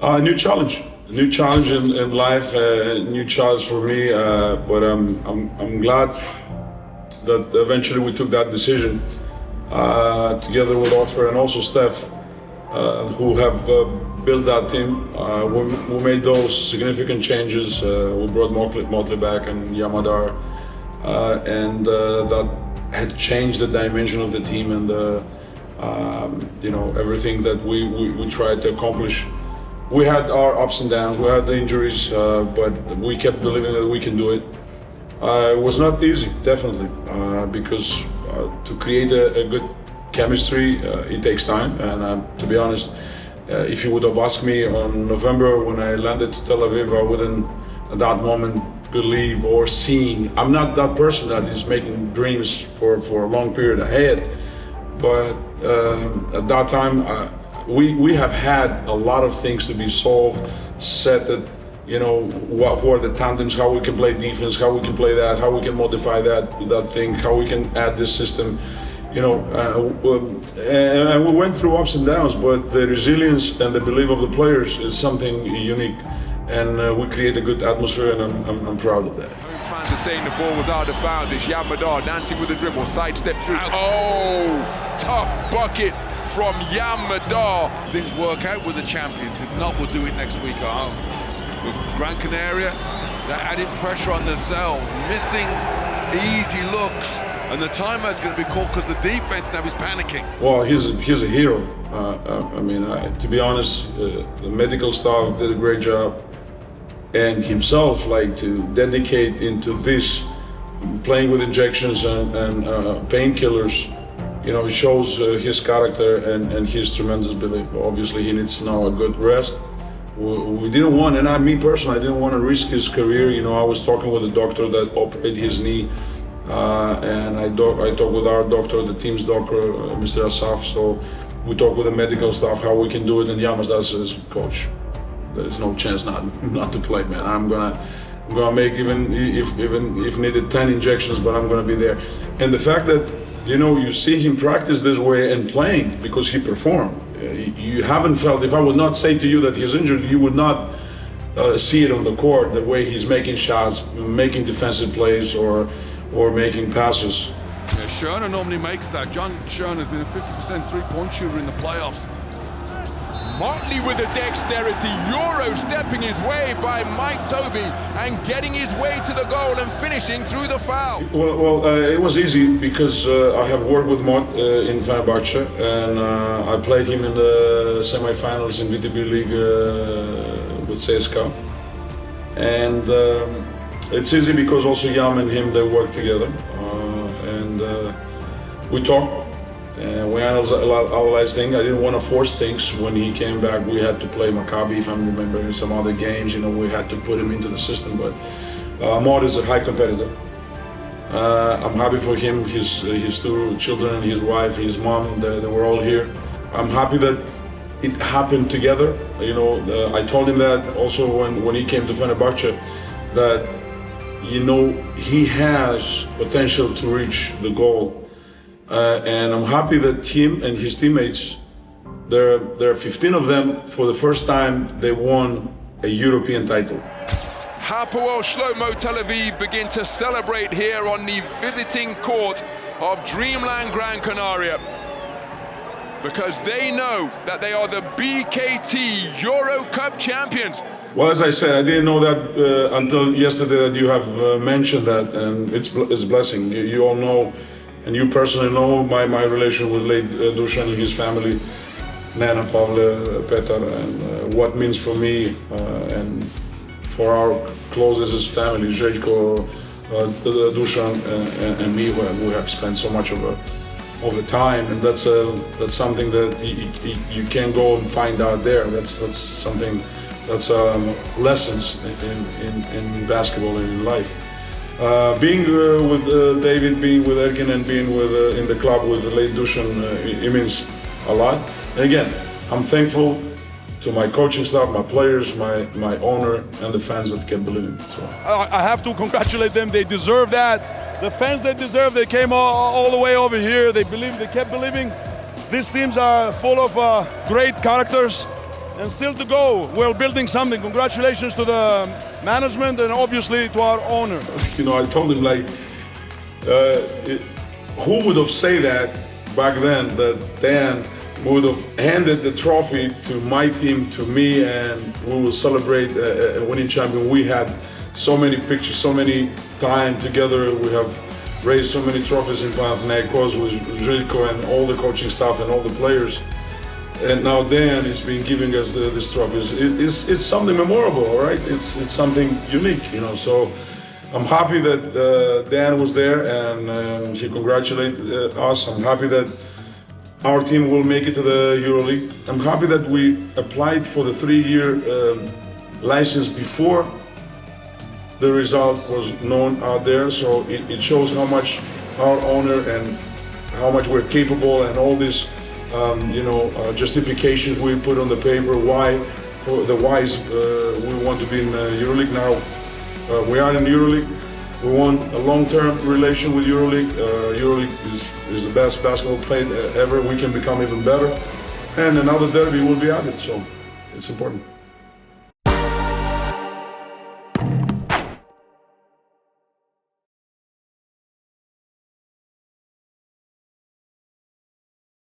New challenge in life, new challenge for me. But I'm glad that eventually we took that decision together with Offer and also Steph, who have built that team. We made those significant changes. We brought Motley back and Yam Madar, and that had changed the dimension of the team and you know, everything that we tried to accomplish. We had our ups and downs, we had the injuries, but we kept believing that we can do it. It was not easy, definitely, because to create a good chemistry, it takes time. And to be honest, if you would have asked me on November when I landed to Tel Aviv, I wouldn't at that moment believe or seeing. I'm not that person that is making dreams for a long period ahead, but at that time, we have had a lot of things to be solved, set that, you know, what are the tandems, how we can play defense, how we can play that, how we can modify that thing, how we can add this system, you know, and we went through ups and downs, but the resilience and the belief of the players is something unique, and we create a good atmosphere, and I'm proud of that. Fans are saying the ball was out of bounds. It's Yam Madar dancing with the dribble, sidestep through. Oh, tough bucket from Yam Madar. Things work out with the champions. If not, we'll do it next week at home. With Gran Canaria, they're adding pressure on themselves, missing easy looks, and the timeout's going to be called because the defense now is panicking. Well, he's a hero. I mean, to be honest, the medical staff did a great job, and himself, like, to dedicate into this, playing with injections and painkillers. You know, it shows his character and his tremendous belief. Obviously, he needs now a good rest. We didn't want, and me personally, I didn't want to risk his career. You know, I was talking with a doctor that operated his knee, and I talked with our doctor, the team's doctor, Mr. Asaf. So we talked with the medical staff how we can do it. And Yam Madar says, "Coach, there's no chance not to play, man. I'm gonna make even if needed 10 injections, but I'm gonna be there." And the fact that, you know, you see him practice this way and playing because he performed. You haven't felt, if I would not say to you that he's injured, you would not see it on the court, the way he's making shots, making defensive plays, or making passes. Yeah, Schöner normally makes that. John Schöner has been a 50% three-point shooter in the playoffs. Motley with the dexterity, Euro stepping his way by Mike Toby and getting his way to the goal and finishing through the foul. Well, it was easy because I have worked with Mott in Fenerbahce, and I played him in the semifinals in VTB League with CSKA. And it's easy because also Yam and him, they work together, and we talk. We analyzed things. I didn't want to force things. When he came back, we had to play Maccabi, if I'm remembering some other games. You know, we had to put him into the system. But Mott is a high competitor. I'm happy for him, his two children, his wife, his mom. They were all here. I'm happy that it happened together. You know, I told him that also when he came to Fenerbahce, that, you know, he has potential to reach the goal. And I'm happy that him and his teammates, there are 15 of them, for the first time they won a European title. Hapoel Shlomo Tel Aviv begin to celebrate here on the visiting court of Dreamland Gran Canaria, because they know that they are the BKT EuroCup champions. Well, as I said, I didn't know that until yesterday that you have mentioned that, and it's a blessing. You all know, and you personally know my relation with late Dusan and his family, Nana, Pavle, Petar, and what it means for me and for our closest family, Zhejko, Dusan, and me, who have spent so much of the time, and that's something that you can't go and find out there. That's something that's lessons in basketball and in life. Being with David, being with Ergin, and being in the club with the late Dusan, it means a lot. And again, I'm thankful to my coaching staff, my players, my owner, and the fans that kept believing. So I have to congratulate them. They deserve that. The fans, they deserve. They came all the way over here. They kept believing. These teams are full of great characters, and still to go. We're building something. Congratulations to the management and obviously to our owner. You know, I told him, like, who would have said that back then, that Dan would have handed the trophy to my team, to me, and we will celebrate a winning champion. We had so many pictures, so many time together. We have raised so many trophies in Panathinaikos with Željko and all the coaching staff and all the players. And now Dan has been giving us these trophies. It's something memorable, all right? It's something unique, you know. So I'm happy that Dan was there and he congratulated us. I'm happy that our team will make it to the EuroLeague. I'm happy that we applied for the 3-year license before the result was known out there. So it shows how much our owner and how much we're capable, and all these justifications we put on the paper, why we want to be in EuroLeague. Now we are in EuroLeague. We want a long-term relation with EuroLeague. EuroLeague is the best basketball played ever. We can become even better, and another derby will be added, so it's important.